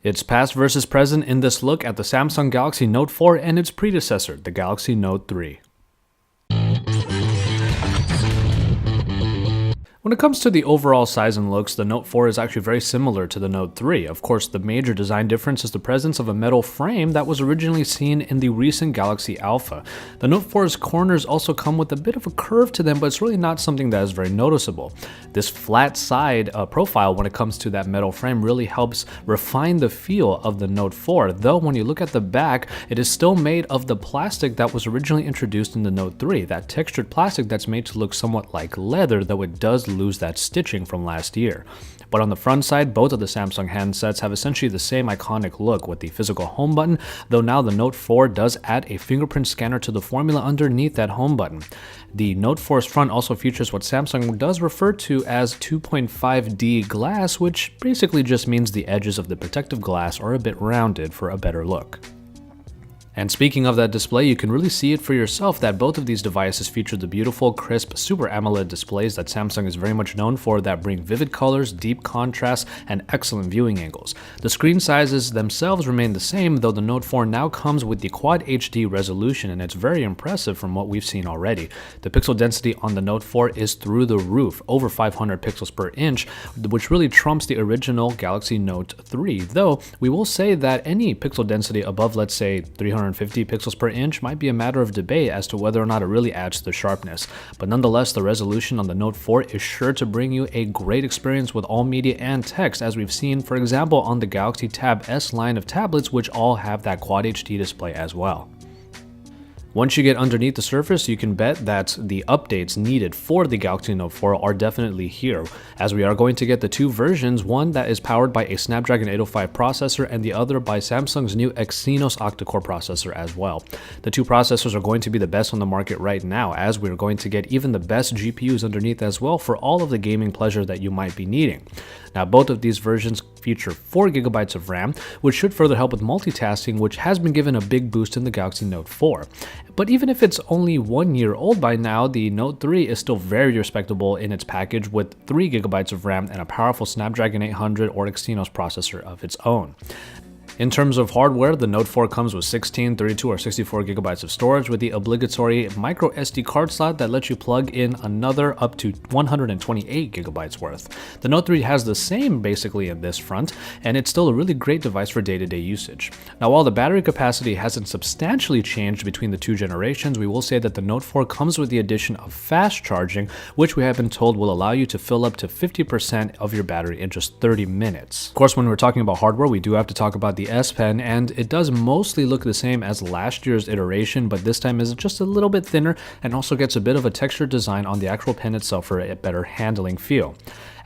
It's past versus present in this look at the Samsung Galaxy Note 4 and its predecessor, the Galaxy Note 3. When it comes to the overall size and looks, the Note 4 is actually very similar to the Note 3. Of course, the major design difference is the presence of a metal frame that was originally seen in the recent Galaxy Alpha. The Note 4's corners also come with a bit of a curve to them, but it's really not something that is very noticeable. This flat side profile when it comes to that metal frame really helps refine the feel of the Note 4, though when you look at the back, it is still made of the plastic that was originally introduced in the Note 3, that textured plastic that's made to look somewhat like leather, though it does lose that stitching from last year. But on the front side, both of the Samsung handsets have essentially the same iconic look with the physical home button, though now the Note 4 does add a fingerprint scanner to the formula underneath that home button. The Note 4's front also features what Samsung does refer to as 2.5D glass, which basically just means the edges of the protective glass are a bit rounded for a better look. And speaking of that display, you can really see it for yourself that both of these devices feature the beautiful, crisp Super AMOLED displays that Samsung is very much known for that bring vivid colors, deep contrast, and excellent viewing angles. The screen sizes themselves remain the same, though the Note 4 now comes with the Quad HD resolution, and it's very impressive from what we've seen already. The pixel density on the Note 4 is through the roof, over 500 pixels per inch, which really trumps the original Galaxy Note 3, though we will say that any pixel density above, let's say, 350 pixels per inch might be a matter of debate as to whether or not it really adds to the sharpness. But nonetheless, the resolution on the Note 4 is sure to bring you a great experience with all media and text, as we've seen, for example, on the Galaxy Tab S line of tablets, which all have that Quad HD display as well. Once you get underneath the surface, you can bet that the updates needed for the Galaxy Note 4 are definitely here, as we are going to get the two versions, one that is powered by a Snapdragon 805 processor and the other by Samsung's new Exynos octa-core processor as well. The two processors are going to be the best on the market right now, as we're going to get even the best GPUs underneath as well for all of the gaming pleasure that you might be needing. Now, both of these versions feature 4GB of RAM, which should further help with multitasking, which has been given a big boost in the Galaxy Note 4. But even if it's only 1 year old by now, the Note 3 is still very respectable in its package with 3GB of RAM and a powerful Snapdragon 800 or Exynos processor of its own. In terms of hardware, the Note 4 comes with 16, 32, or 64GB of storage with the obligatory micro SD card slot that lets you plug in another up to 128GB worth. The Note 3 has the same basically in this front, and it's still a really great device for day-to-day usage. Now, while the battery capacity hasn't substantially changed between the two generations, we will say that the Note 4 comes with the addition of fast charging, which we have been told will allow you to fill up to 50% of your battery in just 30 minutes. Of course, when we're talking about hardware, we do have to talk about the S Pen, and it does mostly look the same as last year's iteration, but this time is just a little bit thinner and also gets a bit of a textured design on the actual pen itself for a better handling feel.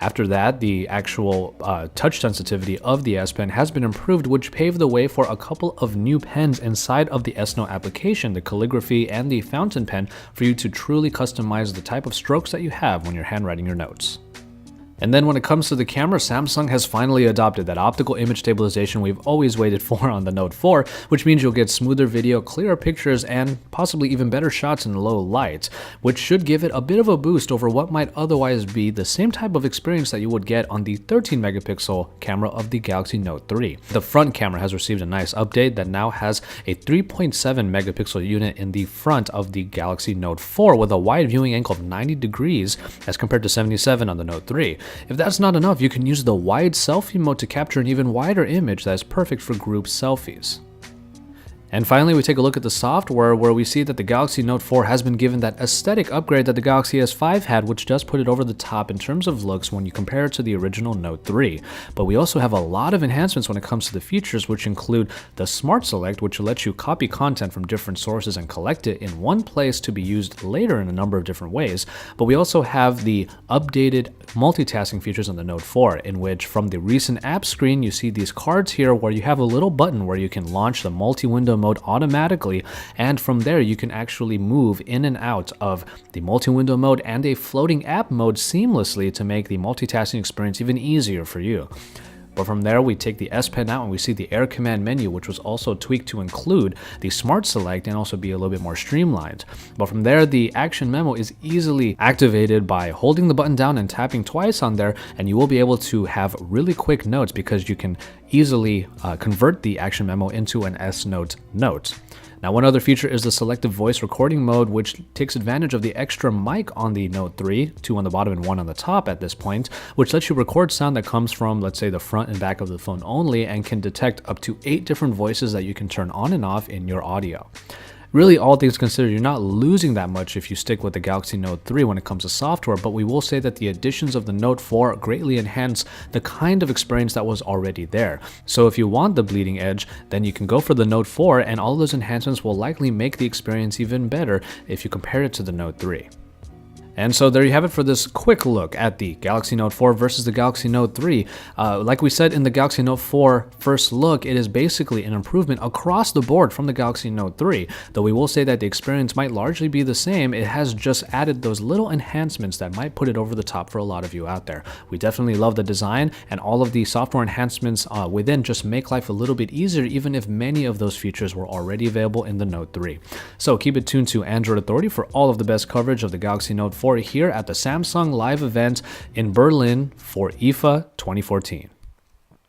After that, the actual touch sensitivity of the S Pen has been improved, which paved the way for a couple of new pens inside of the S Note application, the calligraphy and the fountain pen, for you to truly customize the type of strokes that you have when you're handwriting your notes. And then when it comes to the camera, Samsung has finally adopted that optical image stabilization we've always waited for on the Note 4, which means you'll get smoother video, clearer pictures, and possibly even better shots in low light, which should give it a bit of a boost over what might otherwise be the same type of experience that you would get on the 13-megapixel camera of the Galaxy Note 3. The front camera has received a nice update that now has a 3.7-megapixel unit in the front of the Galaxy Note 4 with a wide viewing angle of 90 degrees as compared to 77 on the Note 3. If that's not enough, you can use the wide selfie mode to capture an even wider image that is perfect for group selfies. And finally, we take a look at the software, where we see that the Galaxy Note 4 has been given that aesthetic upgrade that the Galaxy S5 had, which does put it over the top in terms of looks when you compare it to the original Note 3. But we also have a lot of enhancements when it comes to the features, which include the Smart Select, which will let you copy content from different sources and collect it in one place to be used later in a number of different ways. But we also have the updated multitasking features on the Note 4, in which from the recent app screen, you see these cards here where you have a little button where you can launch the multi-window mode automatically, and from there you can actually move in and out of the multi-window mode and a floating app mode seamlessly to make the multitasking experience even easier for you. But from there, we take the S Pen out and we see the Air Command menu, which was also tweaked to include the Smart Select and also be a little bit more streamlined. But from there, the Action Memo is easily activated by holding the button down and tapping twice on there, and you will be able to have really quick notes because you can easily convert the Action Memo into an S Note note. Now, one other feature is the selective voice recording mode, which takes advantage of the extra mic on the Note 3, 2 on the bottom and 1 on the top at this point, which lets you record sound that comes from, let's say, the front and back of the phone only, and can detect up to 8 different voices that you can turn on and off in your audio. Really, all things considered, you're not losing that much if you stick with the Galaxy Note 3 when it comes to software, but we will say that the additions of the Note 4 greatly enhance the kind of experience that was already there. So if you want the bleeding edge, then you can go for the Note 4, and all those enhancements will likely make the experience even better if you compare it to the Note 3. And so there you have it for this quick look at the Galaxy Note 4 versus the Galaxy Note 3. Like we said in the Galaxy Note 4 first look, it is basically an improvement across the board from the Galaxy Note 3. Though we will say that the experience might largely be the same, it has just added those little enhancements that might put it over the top for a lot of you out there. We definitely love the design, and all of the software enhancements within just make life a little bit easier, even if many of those features were already available in the Note 3. So keep it tuned to Android Authority for all of the best coverage of the Galaxy Note 4 here at the Samsung Live event in Berlin for IFA 2014.